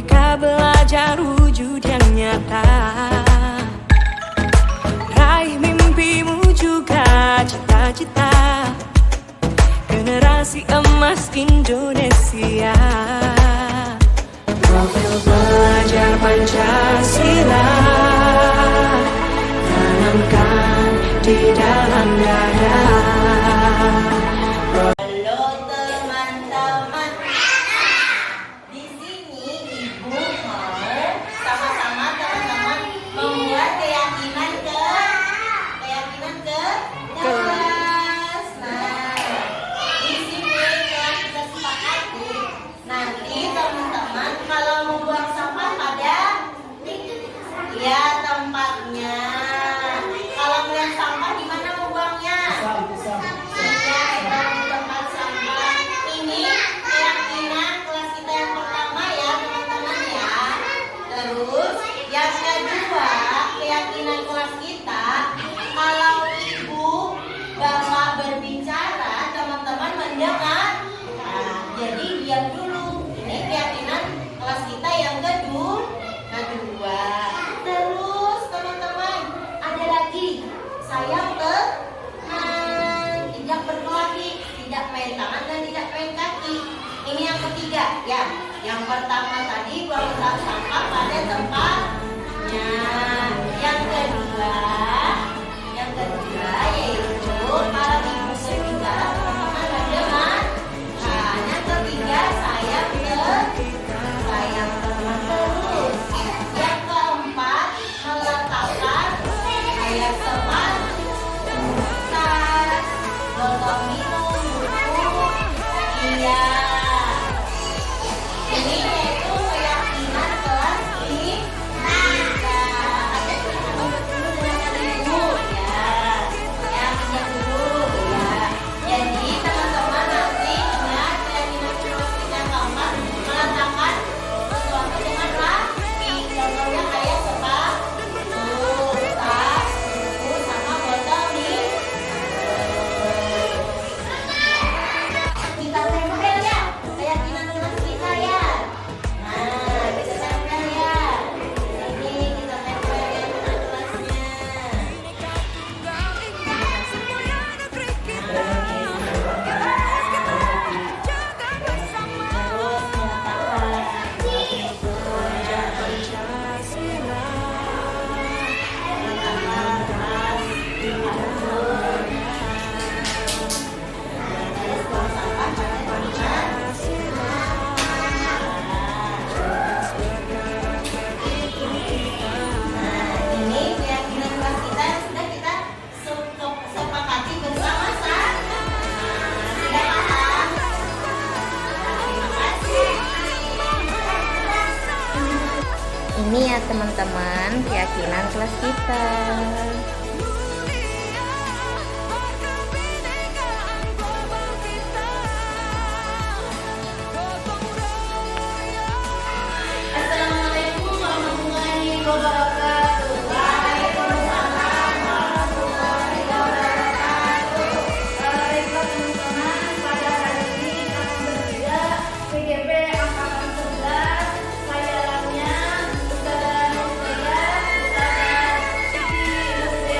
Merdeka belajar wujud yang nyata. Raih mimpimu juga cita-cita. Generasi emas Indonesia. Profil belajar Pancasila tanamkan di dalam dada. Halo teman-teman, di sini Ibu mau sama-sama teman-teman membuat keyakinan ke kelas. Nah, di sini telah kita sepakati nanti teman-teman kalau membuang sampah pada ya tempatnya. Kalau melihat sampah di mana membuangnya? Keyakinan kelas kita, kalau ibu bapak berbicara, teman-teman mendengar. Nah, jadi diam dulu. Ini keyakinan kelas kita yang kedua. Terus teman-teman, ada lagi. Sayang tidak berkelahi, tidak main tangan dan tidak main kaki. Ini yang ketiga, ya. Yang pertama tadi buang sampah pada tempatnya. Yang kedua yaitu kalau ibu berbicara teman-teman mendengar. Nah, yang ketiga sayang teman terus. Yang keempat meletakkan kayak sepatu, tas, botol minum, buku. Iya. Ini yaitu keyakinan kelas kita. Ini ya teman-teman keyakinan kelas kita. Assalamualaikum warahmatullahi wabarakatuh. Waalaikumsalam warahmatullahi wabarakatuh. Baiklah teman-teman, pada hari ini kami bertiga PGP angkatan 11. Saya Lamnya, Ustazah Nurjaya, Ustazah Siti Nurjaya.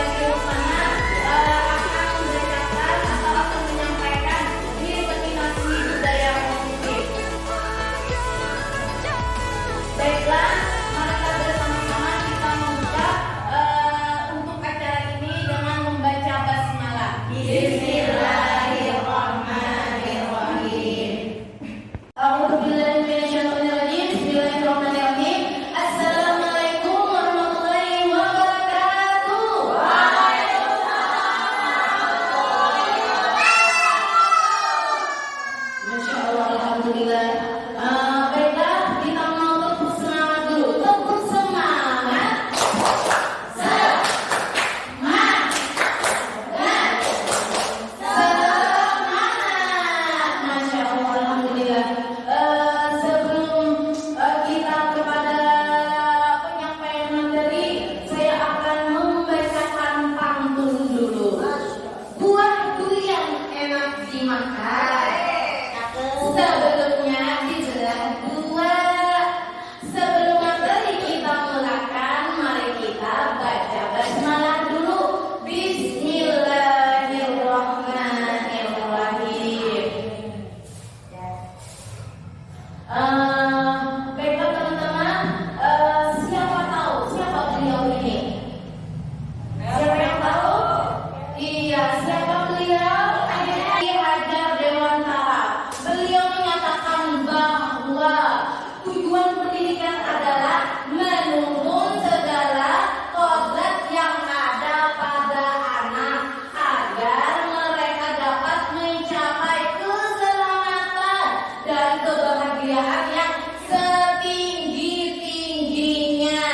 dan kebahagiaan yang setinggi-tingginya,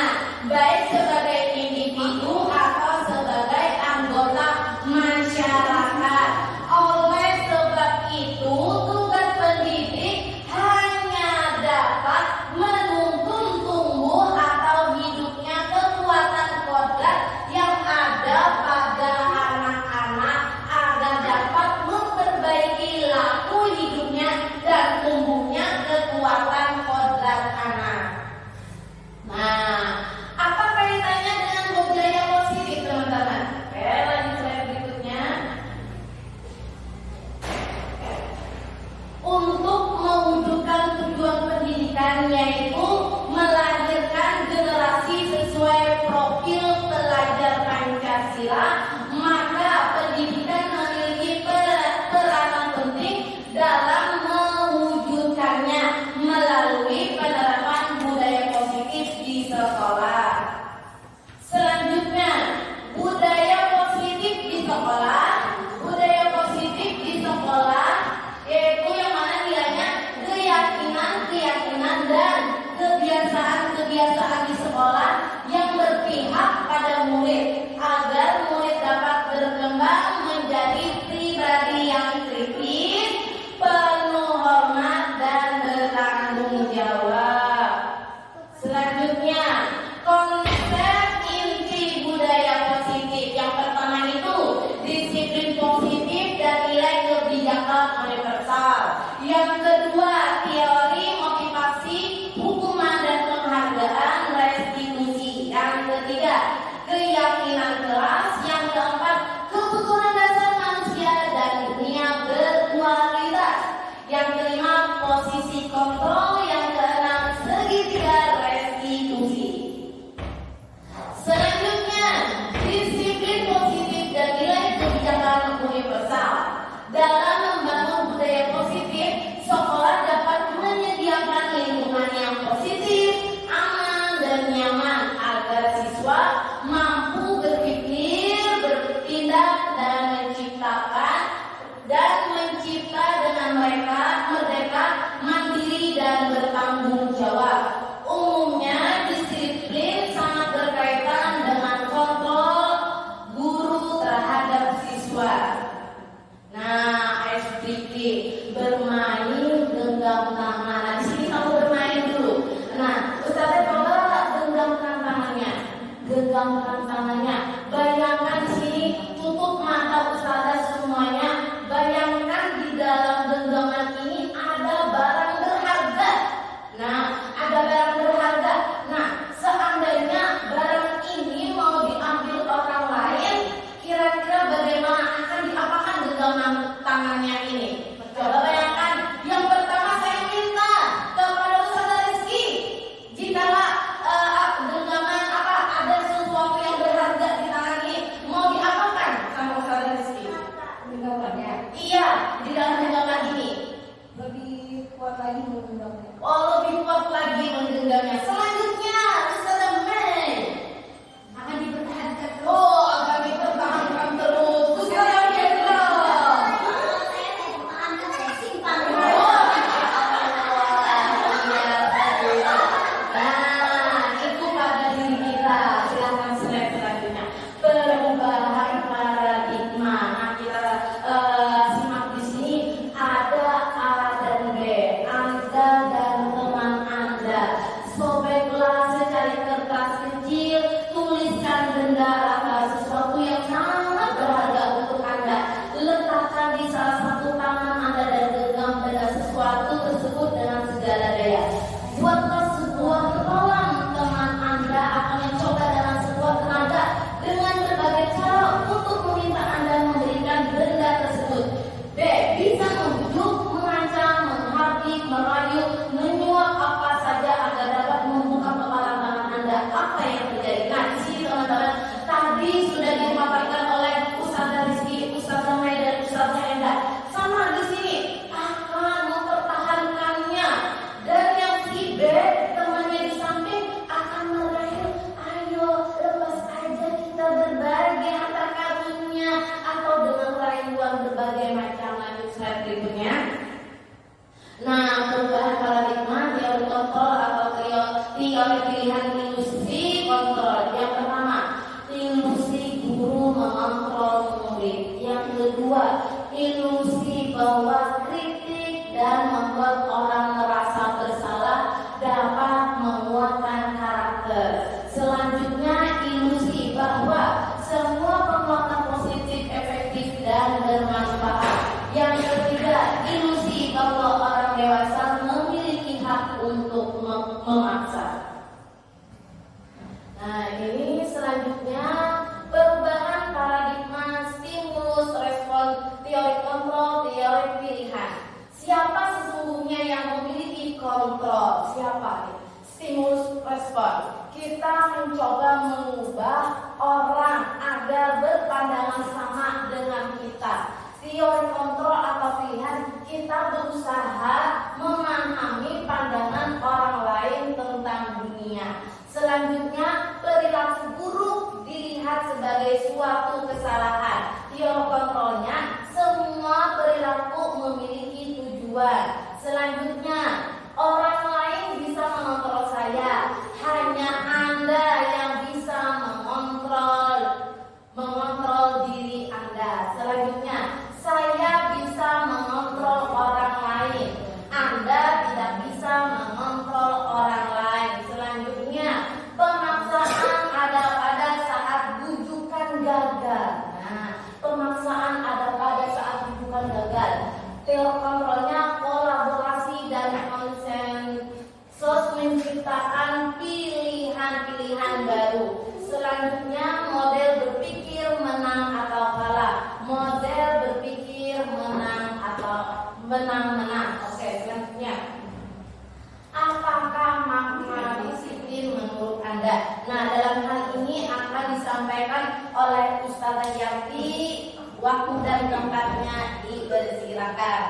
baik sebagai individu atau sebagai anggota masyarakat. Oleh sebab itu, tugas pendidik hanya dapat menuntun tumbuh atau hidupnya kekuatan kodrat yang ada pada anak-anak agar dapat memperbaiki laku hidupnya dan tumbuhnya kekuatan kodrat anak. Nah, apa kaitannya dengan budaya positif, teman-teman? Oke, lanjut slide berikutnya. Untuk mewujudkan tujuan pendidikan, yaitu melahirkan generasi sesuai profil pelajar Pancasila, maka pendidikan memiliki peranan penting dalam mewujudkannya melalui penerapan budaya positif di sekolah. Selanjutnya, budaya positif di sekolah. Budaya positif di sekolah yaitu yang mana nilainya keyakinan dan kebiasaan di sekolah yang berpihak pada murid agar murid dapat berkembang menjadi pribadi yang kritis, penuh hormat dan bertanggung jawab. Selanjutnya, konsep inti budaya positif. Yang pertama itu disiplin positif dan nilai kebijakan universal. Yang kedua, teori motivasi, hukuman dan penghargaan restitusi. Yang ketiga, keyakinan kelas. Yang keempat, kebutuhan dasar manusia dan dunia berkualitas. Yang kelima, posisi kontrol. Yang keenam, segitiga restitusi. Selanjutnya, disiplin positif dan nilai kebijakan universal. Dalam membangun budaya positif, sekolah dapat menyediakan lingkungan yang positif, aman dan nyaman agar siswa mampu berpikir, bertindak dan mencipta dengan mereka merdeka, mandiri dan bertanggung jawab. Umumnya disiplin sangat berkaitan dengan kontrol guru terhadap siswa. Nah, SDG bermain genggam tangan. Nah, di sini kamu bermain dulu. Nah, Ustazah coba genggamkan tangannya. Genggamkan tangannya. Bayangkan di sini, tutup mata Ustazah semuanya. Bayangkan di dalam genggaman ini ada barang berharga. Nah, ada barang berharga. Nah, seandainya barang ini mau diambil orang lain, kira-kira bagaimana akan diapakan genggaman tangannya ini? Coba bayangkan. Yang pertama saya minta kepada Ustazah Rizky, jikalau genggaman ada sesuatu yang berharga di tangan ini, mau diapakan sama Ustazah Rizky? Genggamannya? Iya, di dalam genggaman ini. Lebih kuat lagi menggenggamnya. Oh, lebih kuat lagi menggenggamnya. Selanjutnya, Ustazah Mei akan dipertahankan. Oh, akan dipertahankan terus. Ustazah Mira. Nah, itu pada diri kita. Silakan slide selanjutnya. Perubahan paradigma. Nah, kita simak di sini ada A dan B, angka dan ilusi bahwa kritik dan membuat orang merasa bersalah dapat menguatkan karakter. Selanjutnya, ilusi bahwa semua penguatan positif efektif dan bermanfaat. Yang ketiga, ilusi bahwa orang dewasa memiliki hak untuk memaksa. Nah, ini selanjutnya perubahan paradigma stimulus respon teori kontrol teori pilihan. Siapa sesungguhnya yang memiliki kontrol? Siapa? Stimulus respon. Kita mencoba mengubah orang agar berpandangan sama dengan kita. Teori kontrol atau pilihan, kita berusaha memahami pandangan orang lain tentang dunia. Selanjutnya, perilaku buruk dilihat sebagai suatu kesalahan. Teori kontrolnya, semua perilaku memiliki tujuan. Selanjutnya, orang lain bisa mengontrol saya, hanya Anda yang bisa mengontrol diri Anda. Selanjutnya, saya bisa mengontrol orang lain, Anda tidak bisa mengontrol orang lain. Selanjutnya, pemaksaan ada pada saat bujukan gagal. Nah, pemaksaan ada pada saat bujukan gagal. Teori kontrolnya kolaborasi dan konsensus menciptakan pilihan-pilihan baru. Selanjutnya, model berpikir menang atau kalah. Model berpikir menang atau menang-menang. Oke, selanjutnya. Apakah makna disiplin menurut Anda? Nah, dalam hal ini akan disampaikan oleh Ustazah Yanti. Waktu dan tempatnya dipersilakan.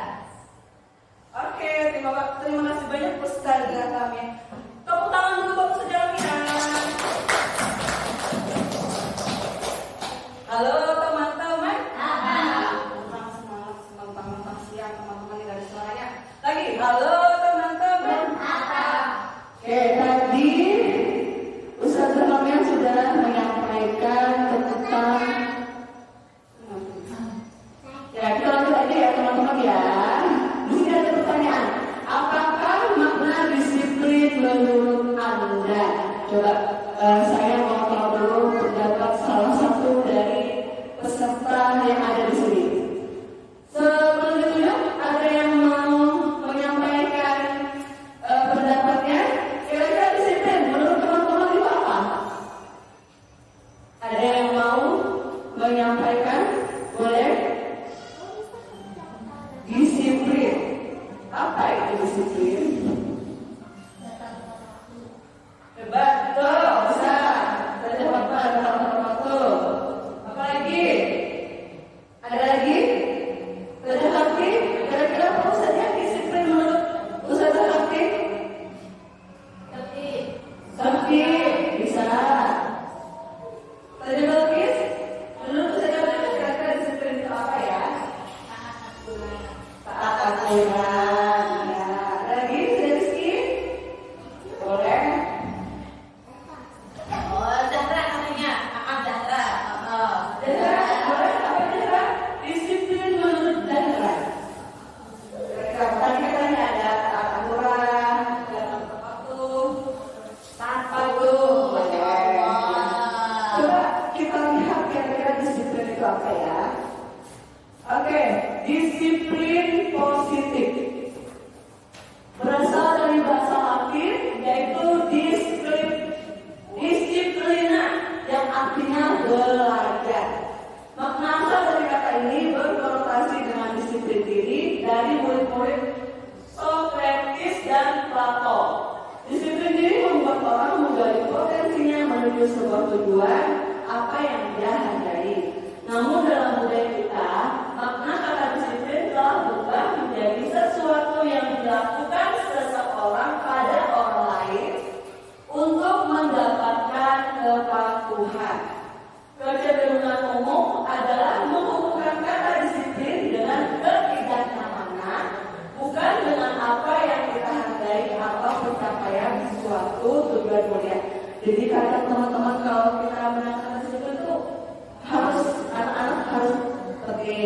Oke, terima kasih banyak Ustazah kami. Tepuk tangan dulu buat Ustazah Mina. Halo teman-teman. Semangat siang teman-teman yang ada suaranya. Lagi, halo teman-teman. Oke, tadi Ustazah kami sudah menyampaikan tentang kita lanjut aja ya teman-teman ya. Di sini ada pertanyaan. Apakah makna disiplin menurut Anda? Coba saya mau tahu dulu pendapat salah satu dari peserta yang ada di sini. Sebelumnya ada yang mau menyampaikan pendapatnya? Kira-kira disiplin menurut teman-teman itu apa? Ada yang mau menyampaikan? Boleh? Disiplin. Apa itu disiplin? Betul, bisa. Saya jawab betul. Apa lagi? Ada lagi? Ada lagi? Kira-kira apa saja disiplin menurut Ustazah Sakti? Sakti, bisa. Tadi Balkis? Menurut Ustazah Sakti kira-kira disiplin itu apa ya? Taat aturan. Ya. Ada lagi? Rizky? Boleh? Oh, Zahra katanya. Zahra. Dahra, boleh? Apa Dahra? Disiplin menurut Dahra. Tadi katanya ada taat aturan, ada taat patuh. Coba kita lihat kira-kira disiplin itu apa ya? Oke, disiplin positif berasal dari bahasa Latin yaitu disiplina yang artinya belajar. Makna asal dari kata ini berkonotasi dengan disiplin diri dari murid-murid Socrates dan Plato. Disiplin diri membuat orang menggali potensinya menuju sebuah tujuan apa yang dia hargai. Namun dalam budaya kita, makna kata disiplin telah berubah menjadi sesuatu yang dilakukan seseorang pada orang lain untuk mendapatkan kepatuhan. Kecenderungan umum adalah menghubungkan kata disiplin dengan ketidaknyamanan, bukan dengan apa yang kita hargai atau pencapaian suatu tujuan mulia. Jadi kadang teman-teman kalau kita menangkap disiplin itu harus anak-anak harus seperti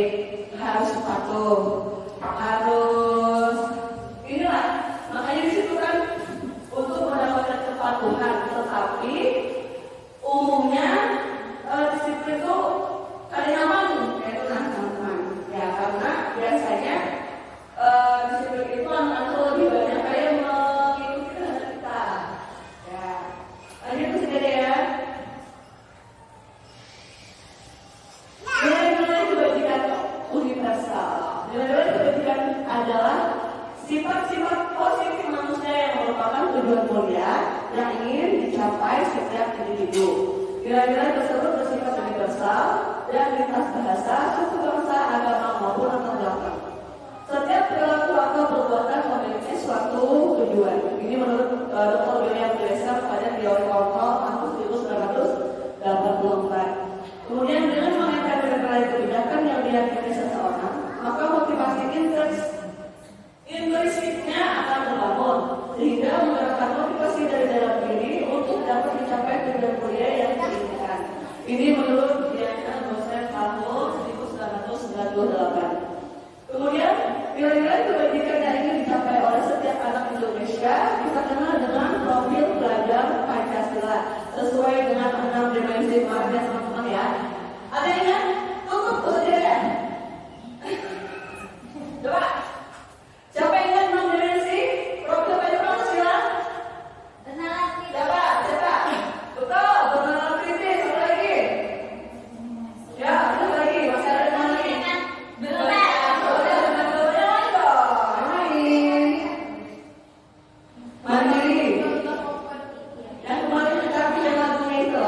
harus patuh, harus inilah. Makanya di situ kan untuk mendapatkan kepatuhan, tetapi umumnya disiplin itu ada nyaman, yaitu teman-teman. Ya karena biasanya disiplin itu anak-anak lebih banyak kayak mengikuti kehendak kita. Ya, lanjut ke sini deh ya. Nilai-nilai kebajikan universal. Nilai-nilai kebajikan adalah sifat-sifat positif manusia yang merupakan tujuan mulia yang ingin dicapai setiap individu. Nilai-nilai tersebut bersifat universal dan lintas bahasa, suku bangsa, agama maupun latar belakang. Setiap perilaku atau perbuatan memiliki suatu tujuan. Ini menurut Dr. William Glasser pada teori kontrol tahun 1984. Kemudian dengan mengaitkan nilai kebijakan yang diyakini seseorang, maka motivasi intrinsiknya akan terbangun sehingga menggerakkan motivasi dari dalam diri untuk dapat mencapai tujuan mulia yang diinginkan. Ini menurut Diana dosen tahun 1998. Kemudian nilai-nilai kebajikan yang ingin dicapai oleh setiap anak Indonesia kita kenal dengan profil pelajar Pancasila sesuai dengan 6 dimensi kemarin teman-teman ya. Ada yang ingat? Tutup saja ya. Coba. Siapa yang ingat 6 dimensi profil pelajar Pancasila? Siapa? Betul, bernalar kritis. Satu lagi. Ya, satu lagi. Masih ada yang lagi? Belum. Mandiri. Yang kemarin kita bilang lagunya itu.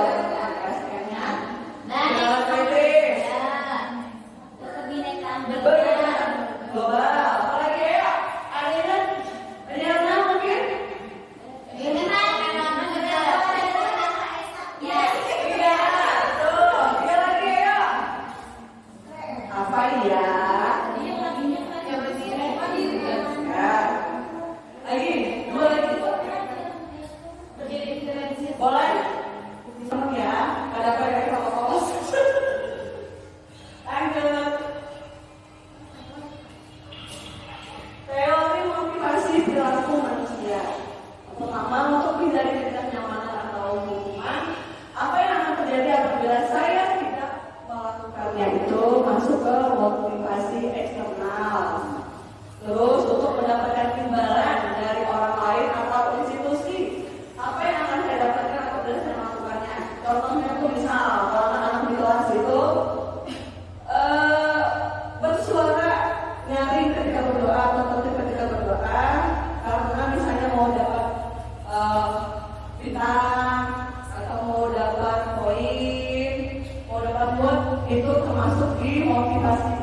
Itu termasuk di motivasi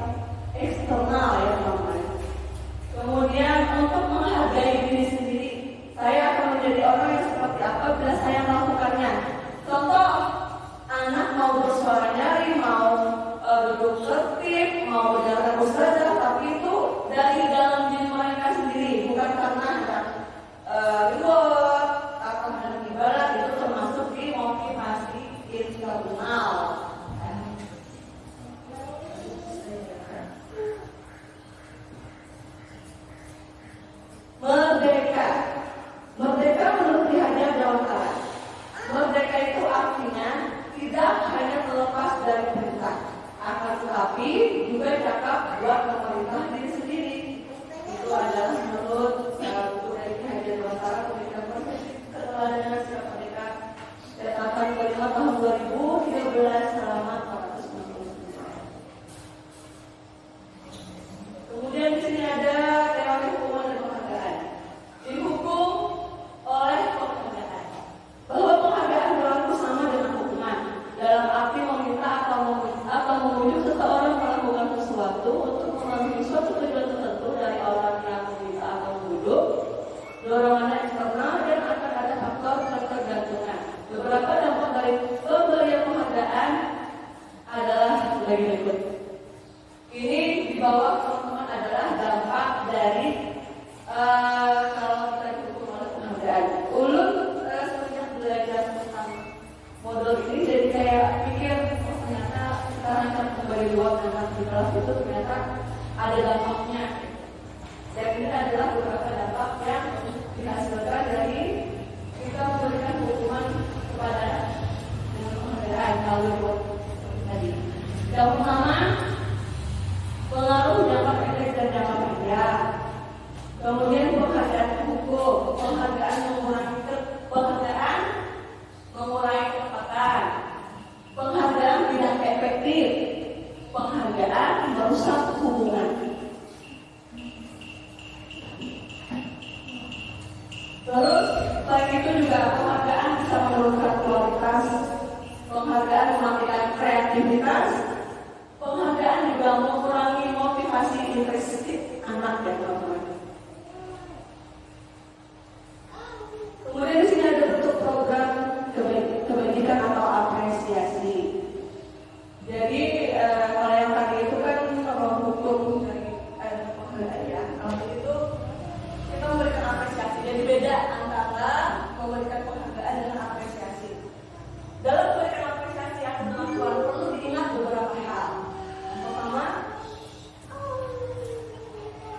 eksternal ya teman-teman. Kemudian untuk menghargai diri sendiri, saya akan menjadi orang yang seperti apa bila saya melakukannya. Contoh, anak mau bersuara nyaring, mau duduk tertib, mau berjalan terus saja, tapi itu dari dalam diri mereka sendiri, bukan karena reward atau ada ibarat. Itu termasuk di motivasi eksternal. Merdeka menurut Ki Hajar Dewantara. Merdeka itu artinya tidak hanya terlepas dari perintah, akan tetapi juga cakap buat memerintah diri sendiri. Itu adalah menurut buku dari Ki Hajar Dewantara, Pendidikan Profesi Keteladanan Sikap Merdeka, cetakan kelima tahun 2013 halaman 499. Kemudian di sini ada teori hukuman dan penghargaan. Dihukum oleh penghargaan. Bahwa penghargaan berlaku sama dengan hukuman dalam arti meminta atau memujuk seseorang melakukan sesuatu untuk memenuhi Terus selain itu juga penghargaan bisa menurunkan kualitas, penghargaan mematikan kreativitas, penghargaan juga mengurangi motivasi intrinsik anak dan teman-teman. Kemudian di sini ada bentuk program kebajikan atau apresiasi. Jadi kalau yang tadi itu kan kalau hukum dari penghargaan ya, kalau itu kita memberikan apresiasi. Jadi beda antara memberikan penghargaan dengan apresiasi. Dalam memberikan apresiasi atau pengakuan perlu diingat beberapa hal. Pertama,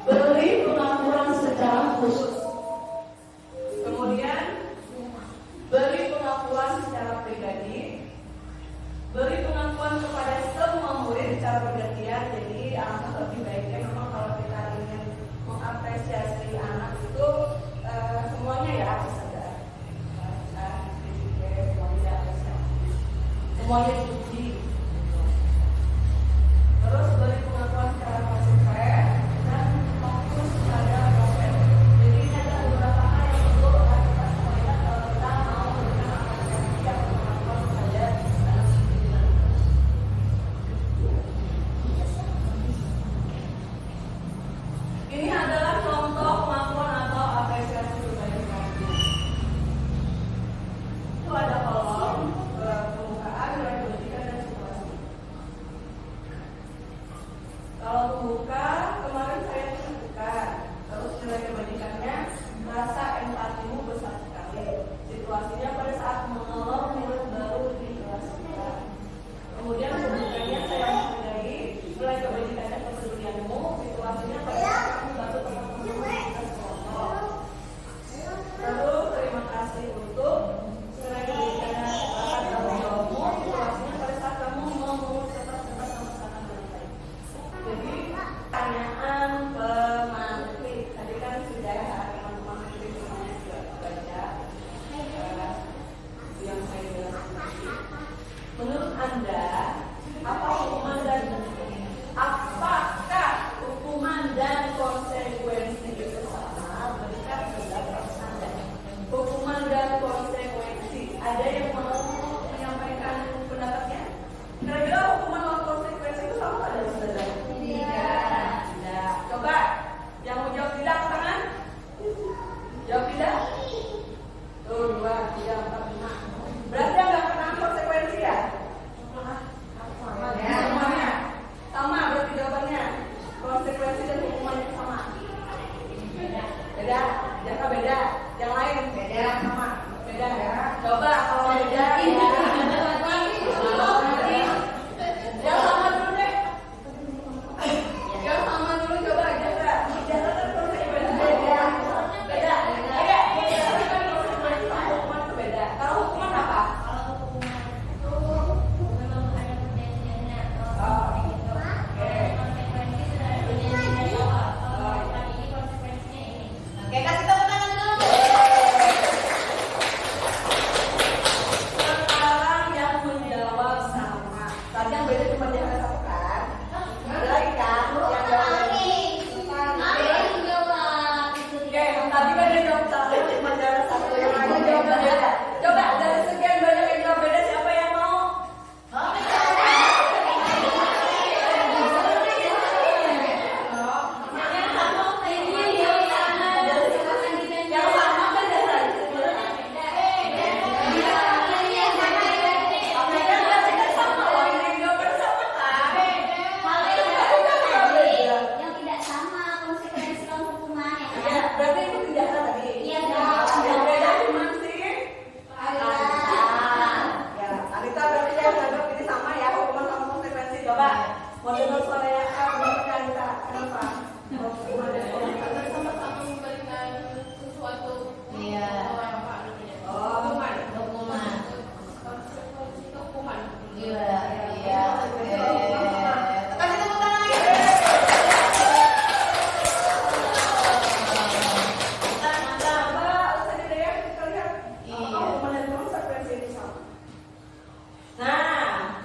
beri pengakuan secara khusus. Kemudian beri pengakuan secara pribadi. Beri pengakuan kepada semua murid secara bergantian. Jadi alangkah lebih baiknya memang kalau kita ingin mengapresiasi anak itu semuanya ya harus ada. Semuanya dipuji. Terus beri pengakuan secara konsisten dan fokus pada proses. Jadi ini ada beberapa hal yang perlu kita sampaikan kalau kita mau memberikan apresiasi atau pengakuan kepada anak kita. Ini adalah contoh pengakuan atau apresiasi berbagai macam. Itu ada kolom pembukaan, nilai kebajikan dan situasi. Kalau pembuka, kemarin saya tunjukkan. Terus nilai kebajikannya, rasa empatimu besar sekali. Situasinya pada saat menolong murid baru di kelas kita. Kemudian pembukanya saya menghargai, nilai kebajikannya kepedulianmu. Situasinya pada saat kamu bantu teman-teman kita sekelompok. Terus terima kasih untuk nilai kebajikannya rasa tanggung jawabmu. Situasinya pada saat kamu mau cepat-cepat memesankan baik. Jadi pertanyaan pemantik tadi kan sudah teman-teman menteri semuanya juga baca yang saya jelaskan tadi. Menurut Anda apakah hukuman dan konsekuensi itu sama? Berikan pendapat Anda. Hukuman dan konsekuensi. Ada yang mau menyampaikan pendapatnya? Kira-kira hukuman dan konsekuensi itu sama ada di sana? Tidak. Coba yang mau jawab tidak ke tangan? Jawab tidak? Tuh 2, 3, 4, 5. Berarti nggak pernah konsekuensi ya? Semuanya sama berarti jawabannya. Konsekuensi dan hukumannya sama. Beda. Jaka beda. Yang lain beda sama. Beda ya. Coba kalau beda ya. Yang sama dulu deh. Yang sama dulu coba Jaka. Jaka kan konsekuensi beda. Beda. Tapi kan konsekuensi sama hukuman itu beda. Kalau hukuman apa? Oke, kasih tepuk tangan dulu. Sekarang yang menjawab sama. Tadi yang beda cuma dia satu kan? Ada lagi kan? Yang jawab lagi. Oke, tadi kan dia jawab sama, cuma jawab satu. Yang lain jawab beda. Coba dari sekian banyak yang jawab beda, siapa yang mau? Berarti itu tidak tadi. Yang beda cuma sih. Ya, Anita berarti saya anggap ini sama ya, hukuman sama konsekuensi. Coba mau dengar suara yang menurut Anita kenapa? Hukuman dan konsekuensi sama-sama memberikan sesuatu. Iya. Hukuman. Konsekuensi Hukuman. Iya. Kasih tepuk tangan lagi. Nah,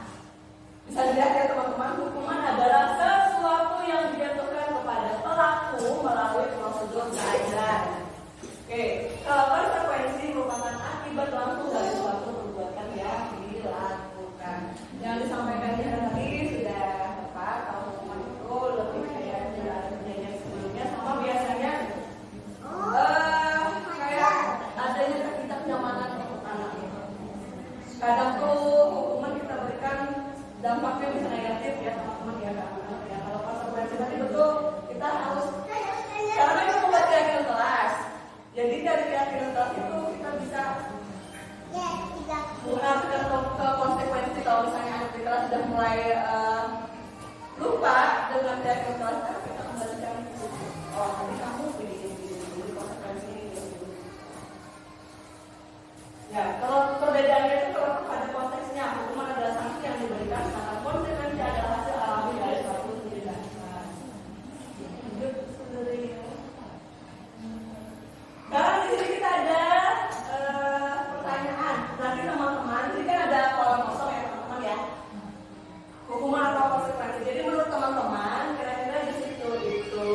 bisa dilihat ya teman-teman, hukuman adalah sesuatu yang dijatuhkan kepada pelaku melalui prosedur belajar. Oke, kalau Ya, kalau perbedaannya itu kalau pada konteksnya hukuman adalah sanksi yang diberikan, sedangkan konsekuensi adalah hasil alami dari suatu tindakan. Sekarang di sini kita ada pertanyaan. Nanti teman-teman, ini kan ada kolam kosong ya teman-teman ya. Hukuman atau konsekuensi. Jadi menurut teman-teman, kira-kira di situ itu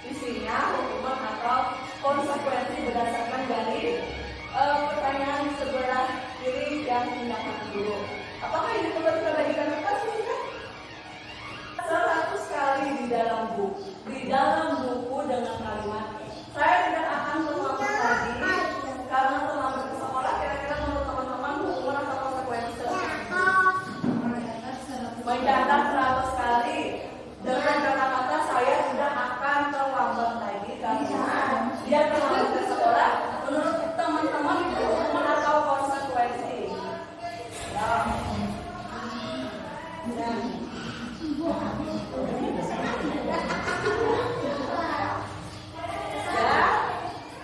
isinya hukuman atau konsekuensi berdasarkan dari pertanyaan di sebelah kiri yang tindakan dulu. Apakah ini perlu kita bagikan kertas ini kan? 100 kali di dalam buku dengan kalimat saya tidak akan mengulangi lagi karena telah bersekolah. Kira-kira menurut teman-teman hukuman atau konsekuensi mencatat 100 kali dengan kata-kata saya tidak akan terlambat lagi karena dia terlambat ke sekolah. Menurut teman-teman itu hukuman atau konsekuensi?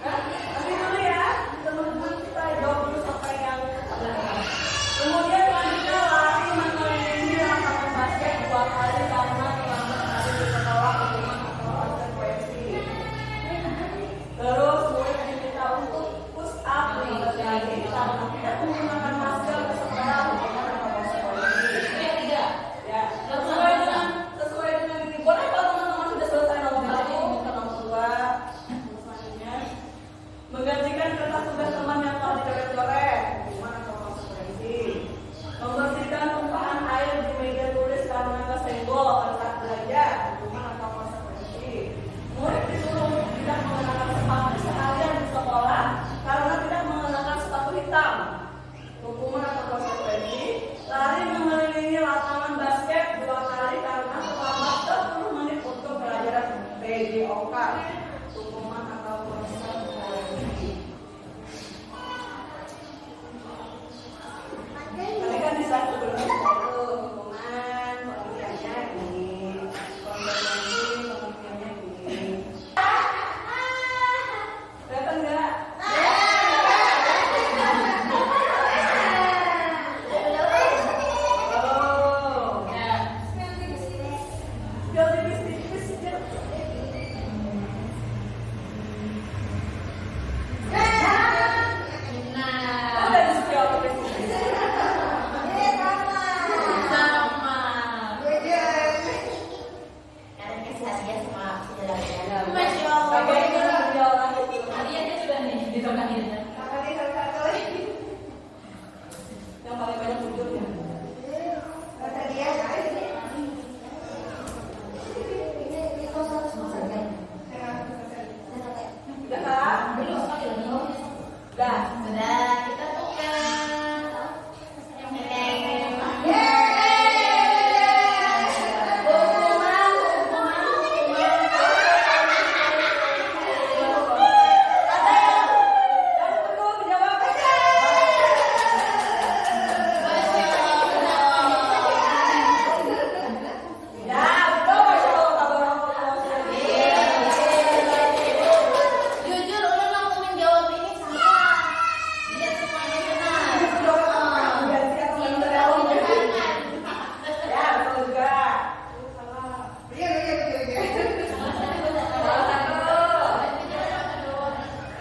Nanti dulu ya, teman-teman kita jawab dulu sampai yang kemudian selanjutnya lari mengelilingi lapangan basket 2 kali karena terlambat hari di sekolah, hukuman atau konsekuensi. Terus kemudian diminta untuk push up 15 kali karena tidak menggunakan masker ke sekolah, hukuman atau konsekuensi. Ya, sesuai dengan ini. Boleh kalau teman-teman sudah selesai nomor 1 ke nomor 2. Selanjutnya menggantikan kertas tugas teman yang telah dicoret-coret, hukuman atau konsekuensi. Membersihkan tumpahan air di meja tulis karena kesenggol saat belajar, hukuman atau konsekuensi. Murid disuruh tidak mengenakan sepatu seharian di sekolah karena tidak mengenakan sepatu hitam, hukuman atau konsekuensi. Lari mengelilingi lapangan basket 2 kali karena terlambat 10 menit untuk pelajaran PJOK, hukuman atau konsekuensi. Tadi kan di slide sebelumnya itu hukuman, pengertiannya ini, konsekuensi, pengertiannya ini. Kelihatan nggak? Yang paling banyak munculnya. Udah kan? Udah. Sudah, kita tukar. Jujur, ulun waktu menjawab ini salah. Dia semuanya benar.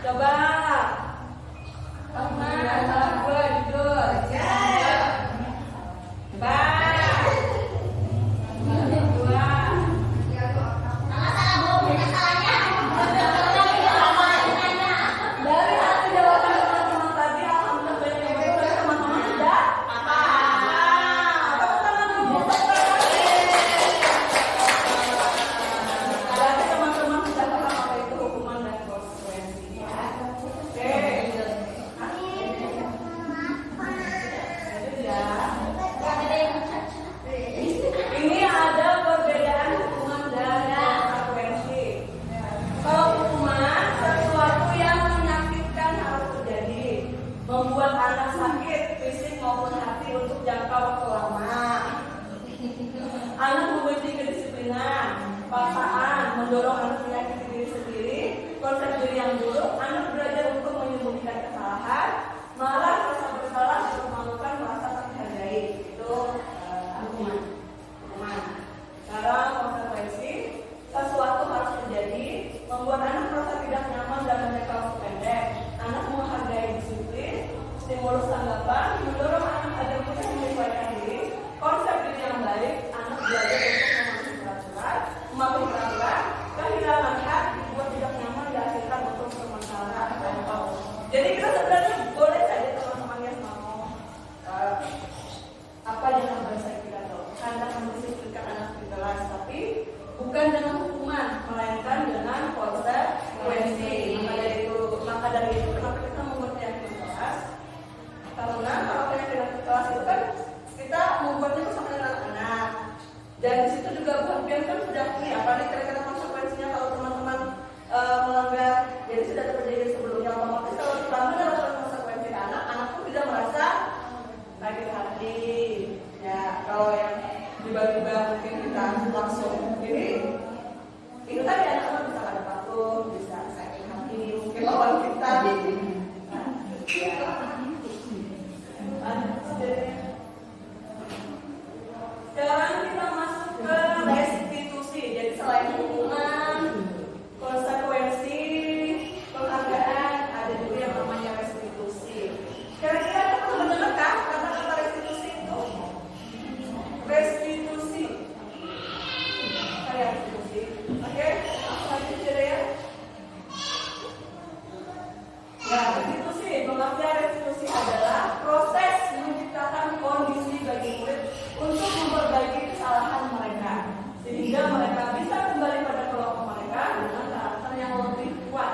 Coba. Salah gue jujur. Coba. Dari hasil jawaban teman-teman tadi, alhamdulillah yang betul teman-teman sudah tepuk tangan dulu. Berarti teman-teman sudah paham apa itu hukuman dan konsekuensi. Oke. Ini ada perbedaan hukuman dan konsekuensi. Kalau hukuman sesuatu yang menyakitkan harus terjadi, membuat anak sakit fisik maupun hati untuk jangka waktu lama. Anak membenci kedisiplinan, paksaan, mendorong anak menyakiti diri sendiri, konsep diri yang buruk, anak belajar untuk menyembunyikan kesalahan, dari itu kenapa kita membuat keyakinan kelas? Karena kalau keyakinan kelas itu kan kita membuatnya bersama dengan anak-anak. Dan di situ juga bagian kan sudah apa nih kira-kira konsekuensinya kalau teman-teman melanggar. Jadi sudah terjadi sebelumnya, otomatis kalau kita melanggar konsekuensi anak pun tidak merasa sakit hati. Ya kalau yang tiba-tiba mungkin kita langsung ini tadi anak-anak bisa ada patuh, bisa sakit hati, mungkin lawan kita. Sekarang kita masuk ke restitusi. Jadi selain hukuman, konsekuensi, penghargaan, ada juga yang namanya restitusi. Kira-kira kita mendengar kan kata-kata restitusi itu? Restitusi. Kayak restitusi. Oke, langsung aja cerita ya. Ya, restitusi. Pengertian restitusi adalah proses menciptakan kondisi bagi murid untuk memperbaiki kesalahan mereka sehingga mereka bisa kembali pada kelompok mereka dengan karakter yang lebih kuat.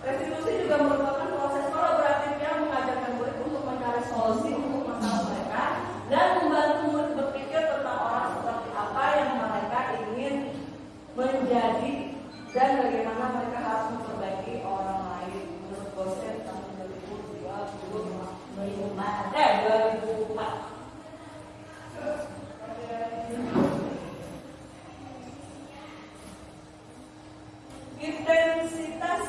Restitusi juga merupakan proses kolaboratif yang mengajarkan murid untuk mencari solusi untuk masalah mereka dan membantu murid berpikir tentang orang seperti apa yang mereka ingin menjadi dan bagaimana mereka harus memperbaiki orang lain. Menurut dosen tahun 2004. Intensitas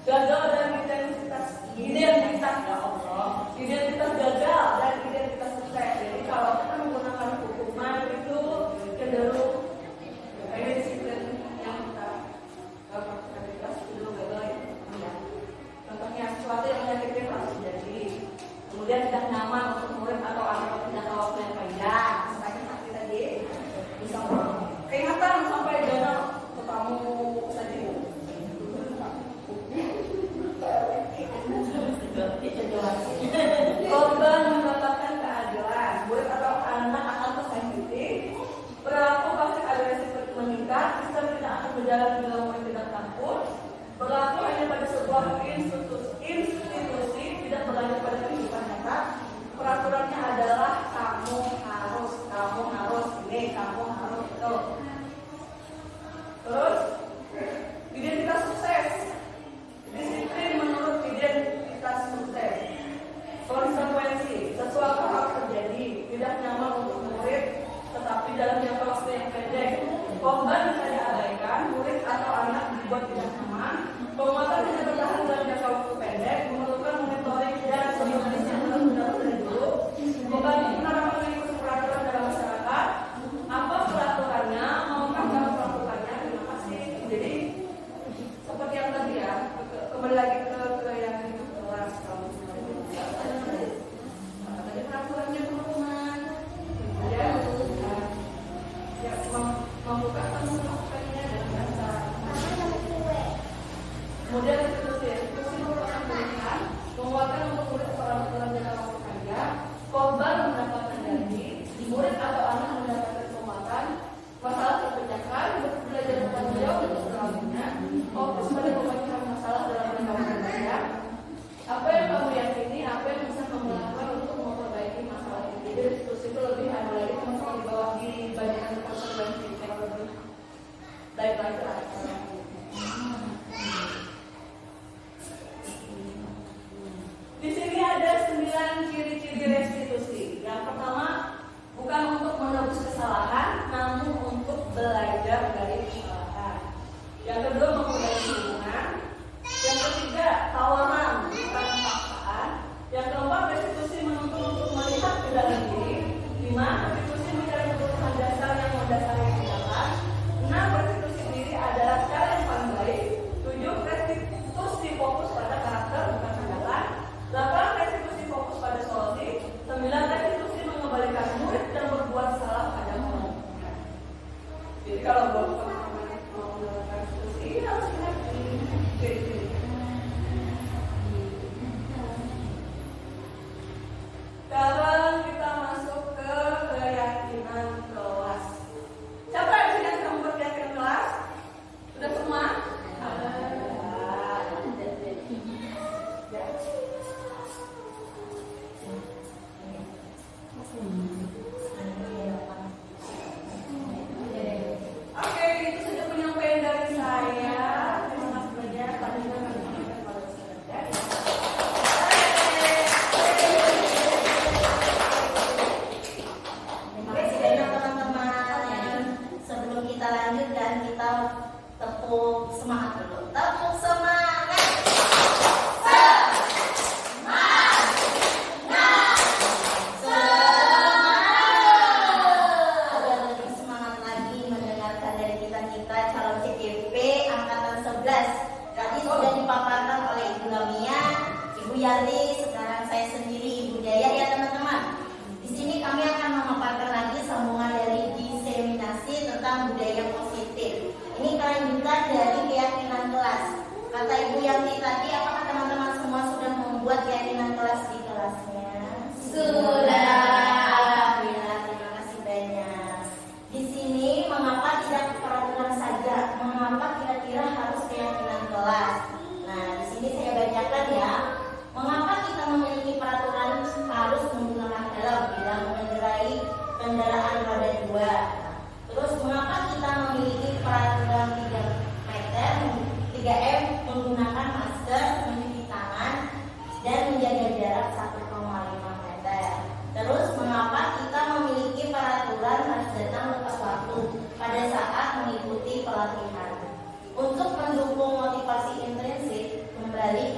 gagal dan identitas ya Allah, identitas gagal dan identitas sukses. Jadi kalau kita menggunakan hukuman itu cenderung ini disiplin yang kita identitas itu gagal ya. Contohnya sesuatu yang menyakitkan harus terjadi, kemudian tidak nyaman untuk murid atau anak tidak waktu yang panjang, sakit hati tadi bisa keingatan sampai dana kamu tadi korban mendapatkan keadilan, murid atau anak akan tersakiti, perilaku pasti ada resiko meningkat, sistem tidak akan berjalan bila murid tidak takut, berlaku hanya pada sebuah institusi, tidak berlanjut pada kehidupan nyata. Peraturannya adalah kamu harus ini, kamu harus itu. Terus identitas sukses, disiplin menurut identitas sukses. Konsekuensi, sesuatu harus terjadi, tidak nyaman untuk murid, tetapi dalam jangka waktu yang pendek. Korban bisa diabaikan, murid atau anak dibuat tidak nyaman. Penguatan bisa bertahan dalam jangka waktu pendek, memerlukan monitoring dan sosialisasi yang benar-benar dari dulu. Membantu penerapan mengikuti peraturan dalam masyarakat. Apa peraturannya? Maukah kamu melakukannya? Terima kasih. Jadi seperti yang tadi ya, kembali lagi ke yang itu kelas kamu. Tadi peraturannya teman-teman. Ya, membuka kamu melakukannya dengan bahasa. Kemudian institusi merupakan pilihan, menguatkan untuk murid peraturan jangka waktu panjang, korban mendapatkan janji, murid atau anak mendapatkan penguatan, masalah terpecahkan, belajar bertanggung jawab untuk selanjutnya, fokus pada pemecahan masalah dalam jangka waktu panjang. Apa yang kamu yakini, apa yang bisa kamu lakukan untuk memperbaiki masalah ini? Jadi institusi itu lebih ada lagi teman-teman di bawah dibandingkan konsekuensi yang lebih baik lagi lah. Di sini ada 9 ciri-ciri restitusi. Yang pertama, bukan untuk menebus kesalahan, namun untuk belajar dari kesalahan. Yang kedua, memperbaiki hubungan. Yang ketiga, tawaran bukan paksaan. Yang keempat, restitusi menuntut untuk melihat ke dalam diri. 5, restitusi mencari kebutuhan dasar yang mendasari tindakan. 6, restitusi diri adalah cara yang paling baik. 7, restitusi fokus pada karakter bukan tindakan. 8, restitusi fokus pada solusi. 9, restitusi mengembalikan murid dan berbuat salah pada orang. Jadi kalau mau melakukan restitusi harus ingat ini. Sekarang kita masuk ke keyakinan kelas. Siapa yang sudah membuat keyakinan kelas? Sudah semua?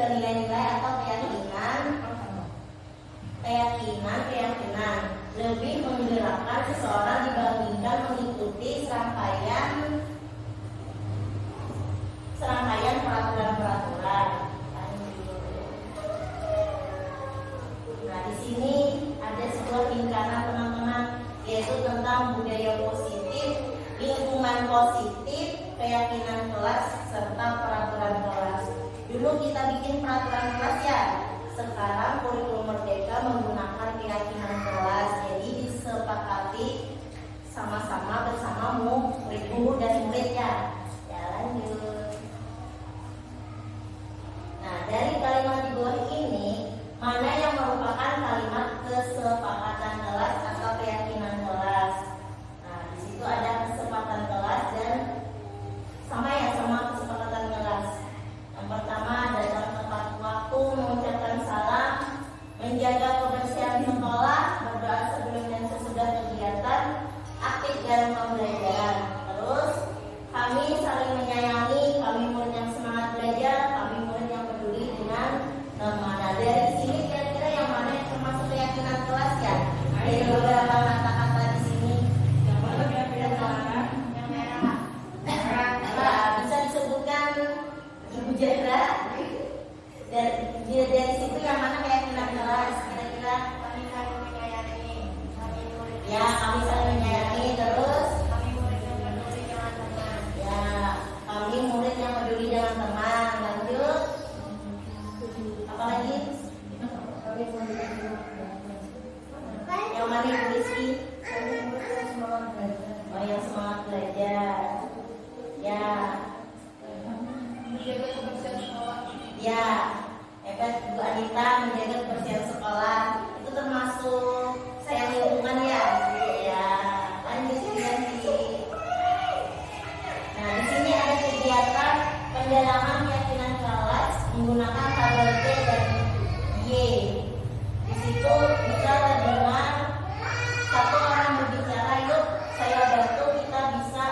ke nilai-nilai atau keyakinan lebih menggerakkan seseorang dibandingkan mengikuti serangkaian peraturan-peraturan. Nah, di sini ada sebuah lingkaran teman-teman, yaitu tentang budaya positif, lingkungan positif, keyakinan kelas, serta peraturan kelas. Dulu kita bikin peraturan kelas ya. Sekarang kurikulum Merdeka menggunakan keyakinan kelas. Jadi disepakati sama-sama bersama guru dan murid ya. Ya, lanjut. Nah, dari kalimat di bawah ini, mana yang merupakan kalimat kesepakatan kelas atau keyakinan kelas? Nah, di situ ada kesepakatan kelas dan sama kesepakatan kelas. Yang pertama, datang tepat waktu, mengucapkan salam, menjaga kebersihan sekolah, berdoa sebelum dan sesudah kegiatan, aktif dalam pembelajaran. Terus, kami saling menyayangi, kami murid yang semangat belajar, kami murid yang peduli dengan teman. Nah, dari sini kira-kira yang mana yang termasuk keyakinan kelas ya? Ada beberapa kata-kata di sini. Yang mana kira-kira yang merah? Nah, bisa disebutkan Ibu Jahra. Dari situ yang mana keyakinan kelas? Kira-kira kami saling menyayangi, kami murid. Ya, kami saling menyayangi. Terus kami murid yang peduli dengan teman. Ya, kami murid yang peduli dengan teman. Lanjut. Apa lagi? Yang mana Ibu Rizky? Oh, yang semangat belajar. Ya. Menjaga kebersihan sekolah. Ya. Hebat Bu Anita, menjaga kebersihan sekolah. Itu termasuk sayang lingkungan ya. Ya. Lanjut lagi. Nah, di sini ada kegiatan pendalaman keyakinan kelas menggunakan tabel T dan Y. Di situ bisa dengan satu orang berbicara, yuk saya bantu kita bisa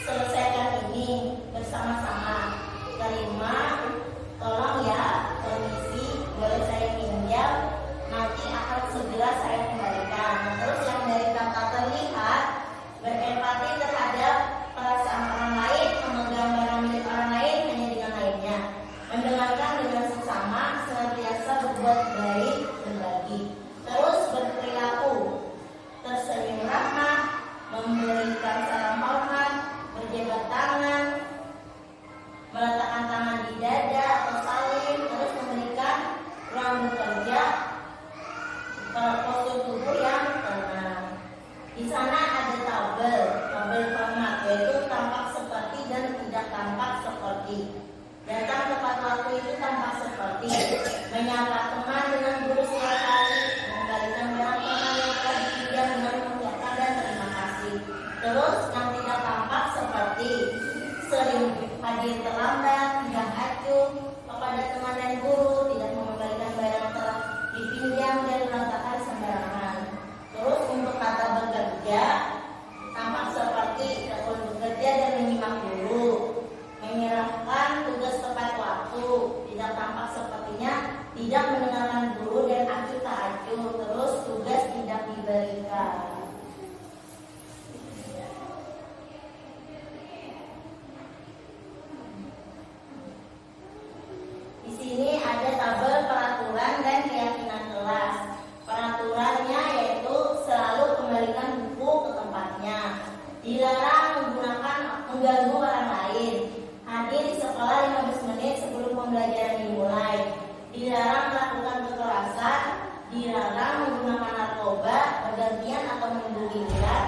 selesaikan ini bersama-sama. Terima, tolong ya, permisi, boleh saya pinjam, nanti akan segera saya kembalikan. Nah, terus yang dari kata terlihat, berempati terhadap perasaan orang lain, memegang barang milik orang lain hanya dengan lainnya, mendengarkan dengan sesama, senantiasa berbuat baik, berbagi. Terus berperilaku, tersenyum ramah, memberikan salam hormat, berjabat tangan, meletakkan tangan di dada atau salim, terus memberikan ruang bekerja, postur tubuh yang tenang. Di sana ada tabel format, yaitu tampak seperti dan tidak tampak seperti. Datang tepat waktu itu tampak seperti menyapa teman dengan guru setiap kali, mengembalikan barang teman yang telah dipinjam dengan mengucapkan dan terima kasih. Terus yang tidak tampak seperti sering hadir terlambat, tidak acuh kepada teman dan guru, tidak mengembalikan barang yang telah dipinjam dan meletakkan sembarangan. Terus untuk kata bekerja, tampak seperti tekun bekerja dan menyimak guru, menyerahkan tugas tepat waktu, tidak tampak sepertinya tidak mendengarkan guru dan acuh tak acuh. Terus tugas tidak diberikan. Di sini ada tabel peraturan dan keyakinan kelas. Peraturannya yaitu selalu kembalikan buku ke tempatnya, dilarang mengganggu orang lain, hadir di sekolah 15 menit sebelum pembelajaran dimulai, dilarang melakukan kekerasan, dilarang menggunakan narkoba, bergantian atau menunggu giliran,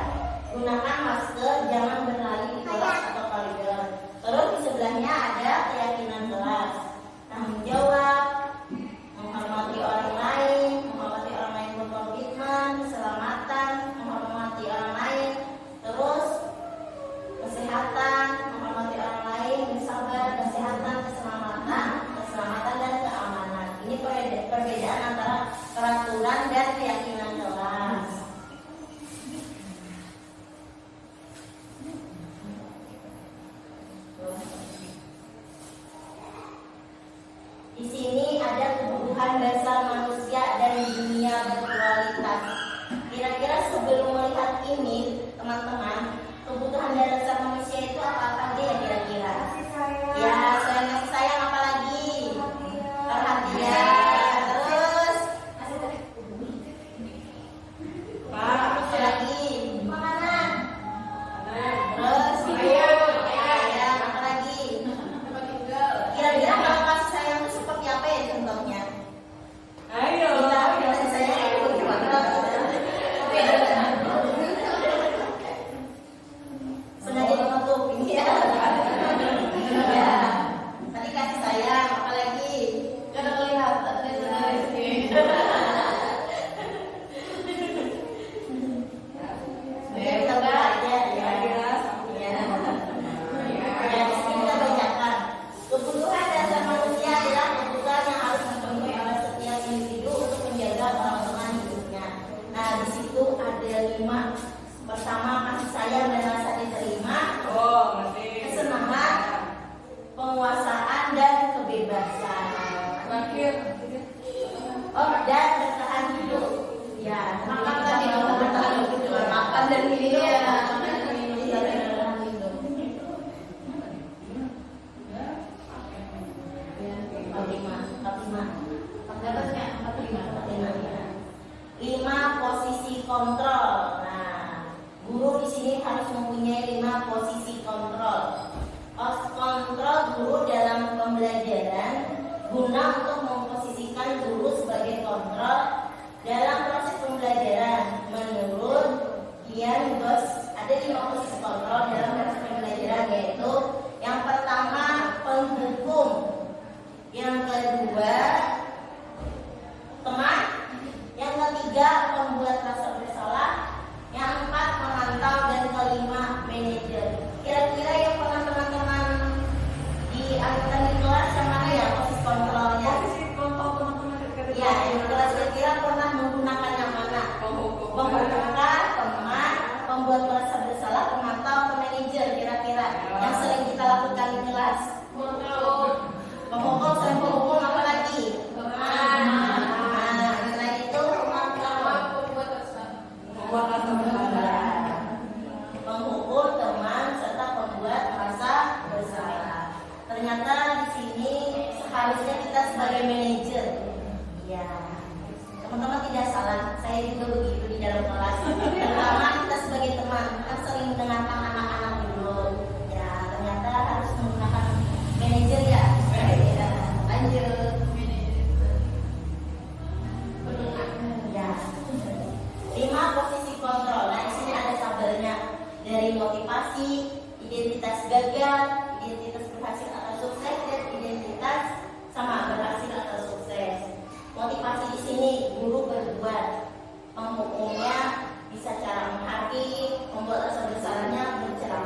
gunakan masker, jangan berlari di kelas atau koridor. Terus di sebelahnya ada keyakinan kelas. Tanggung jawab, menghormati orang lain berkomitmen, keselamatan, menghormati orang lain, terus kesehatan, menghormati orang lain, bersabar, kesehatan, keselamatan dan keamanan. Ini perbedaan antara peraturan dan keyakinan kelas. Di sini ada kebutuhan dasar manusia dan dunia berkualitas. Kira-kira sebelum melihat ini, teman-teman, kebutuhan dasar manusia itu apa aja ya kira-kira? Ya, selain kasih sayang apa lagi? Perhatian. Terus apa lagi? Makanan. Terus pakaian. Apa lagi? Kira-kira kalau kasih sayang itu seperti apa ya contohnya? Ayo. Kita kasih sayang itu gimana? Sengaja ditutup ini ya. Ya. Tadi kasih sayang, apa lagi? Karena kelihatan dari sini. Ya, kita buka aja ya. Kira-kira Ya. Ya, di sini kita bacakan. Kebutuhan dasar manusia adalah kebutuhan yang harus dipenuhi oleh setiap individu untuk menjaga kelangsungan hidupnya. Nah, di situ ada 5. Pertama, kasih sayang dan rasa diterima. Oh, ngerti. Kesenangan, penguasaan dan kebebasan. Terakhir. Oh, dan bertahan hidup. Ya, Makan tadi bertahan hidup. Makan dan minum. Iya, Makan dan minum. Iya, bertahan hidup. Dapatnya 45. 5 posisi kontrol. Nah, guru di sini harus mempunyai 5 posisi kontrol. Kontrol guru dalam pembelajaran guna untuk memposisikan guru sebagai kontrol dalam proses pembelajaran. Menurut Ian Bos, ada 5 posisi kontrol dalam proses pembelajaran, yaitu yang pertama penghukum, yang kedua teman, yang ketiga pembuat rasa bersalah, yang 4 memantau, dan kelima manajer. Kira-kira yang pernah teman-teman diangkat di kelas yang mana ya posisi kontrolnya? Posisi kontrol teman-teman ketika Ya, yang kelas kira-kira pernah menggunakan yang mana? Pembuka, teman, pembuat merasa bersalah, pemantau, atau manajer kira-kira yang sering kita lakukan di kelas. Penghukum, selain penghukum apa lagi? Nah, selain itu membuat rasa bersalah. penghukum, teman, serta pembuat merasa bersalah. Ternyata di sini seharusnya kita sebagai manajer. Ya, teman-teman tidak salah. Saya juga begitu di dalam kelas. Pertama kita sebagai teman kan sering mendengarkan anak-anak dulu. Ya, ternyata harus menggunakan manajer ya. Ya, lanjut. Ya. 5 posisi kontrol. Nah, di sini ada tabelnya dari motivasi, identitas gagal, identitas berhasil atau sukses, dan identitas sama berhasil atau sukses. Motivasi di sini guru berbuat, penghukumnya bisa cara menghakimi, membuat rasa bersalahnya berceramah.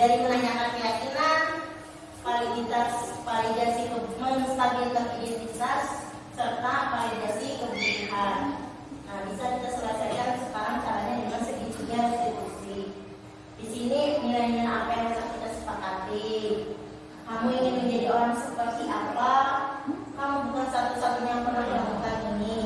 Dari menanyakan keyakinan, validasi menstabilkan identitas, serta validasi kebutuhan. Nah, bisa kita selesaikan sekarang caranya dengan segitiga restitusi. Di sini nilai-nilai apa yang telah kita sepakati. Kamu ingin menjadi orang seperti apa? Kamu bukan satu-satunya yang pernah melakukan ini.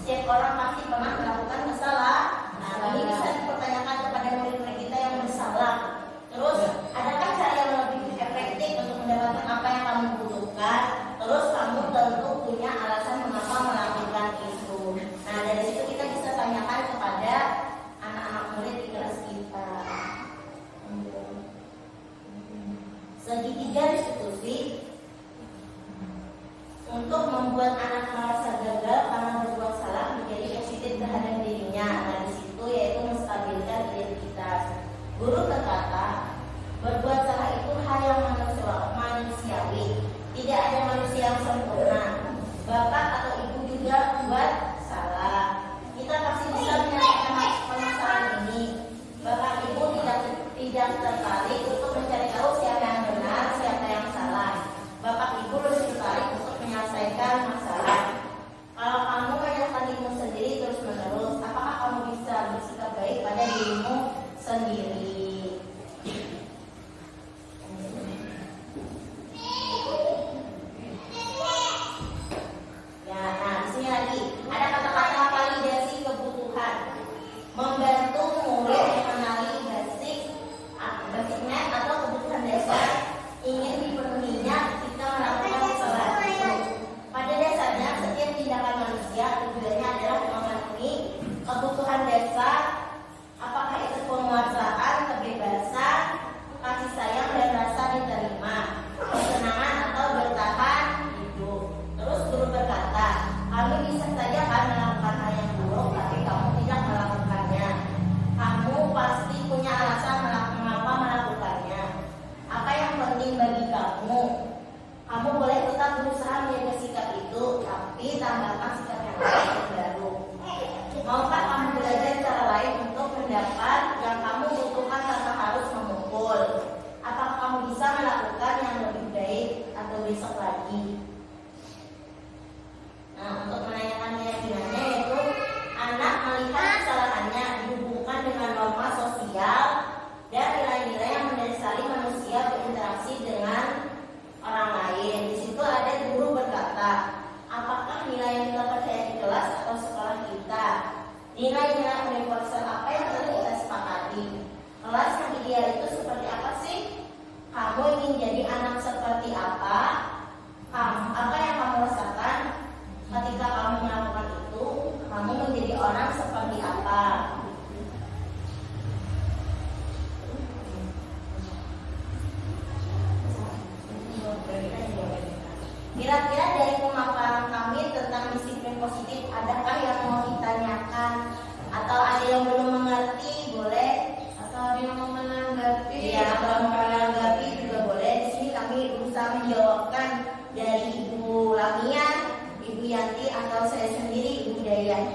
Setiap orang pasti pernah melakukan kesalahan. Nah, ini bisa dipertanyakan kepada murid-murid kita yang bersalah. Terus, adakah cara yang lebih efektif untuk mendapatkan apa yang kamu butuhkan? Terus, kamu tentu punya alasan mengapa melakukan itu. Nah, dari situ kita bisa tanyakan kepada anak-anak murid di kelas kita. Segitiga restitusi untuk membuat anak merasa gagal karena berbuat salah menjadi positif terhadap dirinya. Nah, di situ yaitu menstabilkan identitas. Guru berkata, berbuat salah itu hal yang manusiawi. Tidak ada manusia yang sempurna. Bapak atau ibu juga buat salah. Kita pasti bisa menyelesaikan permasalahan ini. Bapak ibu tidak tertarik untuk mencari tahu siapa yang benar, siapa yang salah. Bapak ibu lebih tertarik untuk menyelesaikan masalah. Kalau kamu menyalahkan dirimu sendiri terus-menerus, apakah kamu bisa bersikap baik pada dirimu sendiri? Ya, nah di sini lagi ada kata-kata validasi kebutuhan. Membantu murid mengenali basic net atau kebutuhan dasar ingin dipenuhinya ketika melakukan sesuatu. Pada dasarnya setiap tindakan manusia tujuannya adalah memenuhi kebutuhan dasar, apakah itu penguasaan, kebebasan, kasih sayang dan rasa diterima, kesenangan atau bertahan hidup. Terus guru berkata, kami bisa saja kan melakukan hal yang buruk, tapi kamu tidak melakukannya. Kamu pasti punya alasan mengapa melakukannya. Apa yang penting bagi kamu? Kamu boleh tetap berusaha menjaga sikap itu, tapi tambahkan sikap yang lain yang baru. Maukah kamu belajar cara lain untuk mendapat yang kamu butuhkan tanpa harus memukul? Apakah kamu bisa melakukan yang lebih baik atau besok lagi? Nah, untuk menanyakan keyakinannya yaitu anak melihat kesalahannya dihubungkan dengan norma sosial dan nilai-nilai yang mendasari manusia berinteraksi dengan orang lain. Di situ ada guru berkata, apakah nilai yang kita percaya di kelas atau sekolah kita? Nilai-nilai universal apa yang telah kita sepakati? Kelas yang ideal itu seperti apa sih? Kamu ingin jadi anak seperti apa? Apa yang kamu rasakan ketika kamu melakukan itu? Kamu menjadi orang seperti apa? Kira-kira dari pemaparan kami tentang disiplin positif, adakah yang mau ditanyakan? Atau ada yang belum mengerti? Boleh? Atau ada yang mau menanggapi? Ya, kalau mau menanggapi juga boleh. Di sini kami berusaha menjawabkan dari Ibu Lamia, Ibu Yanti, atau saya sendiri, Ibu Dayat.